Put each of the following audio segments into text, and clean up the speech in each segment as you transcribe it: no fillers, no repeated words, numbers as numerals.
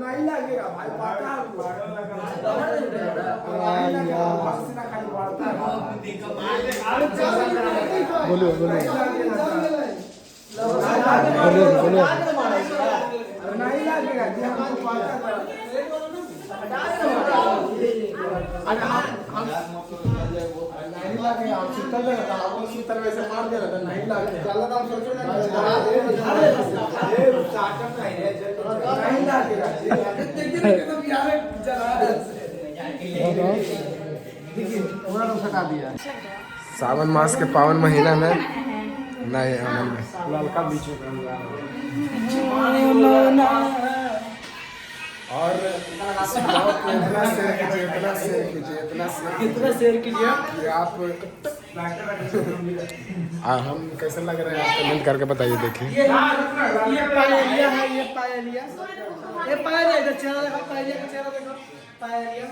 नहीं लगेगा भाई, पता बोलो बोलो बोलो बोलो। नहीं लगेगा जी, हमको पता नहीं लगेगा। हम शीतल में रहता, आपको शीतल वैसे मार दे रहा था, नहीं लगेगा। चलो हम सोचो ना, नहीं लगेगा पूरा तो हटा दिया। सावन मास के पावन महीना में नहीं लड़का बीच में और इतना शेयर कीजिए कि आप हम कैसे लग रहे हैं आप कमेंट करके बताइए। देखिए ये पायलिया है, ये पायलिया, ये पायलिया, इधर चेहरा देखो, पायलिया का चेहरा देखो, पायलिया।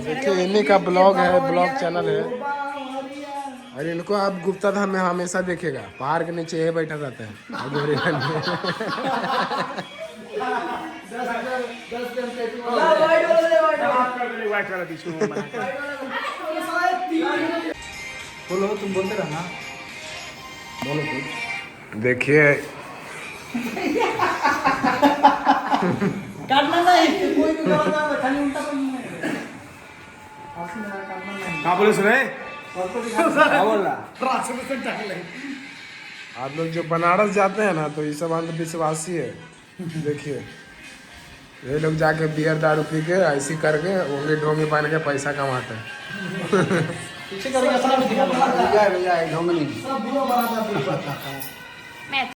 देखिए इन्हीं का ब्लॉग है, ब्लॉग चैनल है। और इनको आप गुप्ता धाम में हमेशा देखेगा, पहाड़ के नीचे ये बैठा रहता है। बोलो, तुम बोलते रहना, बोलो कुछ। देखिए काटना नहीं, कोई भी गलत खाली उल्टा करना है। क्या बोले सुने? क्या बोल रहा? आप लोग जो बनारस जाते हैं ना, तो ये सब अंधविश्वासी है। देखिए ये लोग जाके बियर दारू पी के ऐसी करके उंगली ढोंगी बांध के पैसा कमाते हैं। पीछे करके अपना भी दिखा, भैया ढोंगली सब बुरा बना था।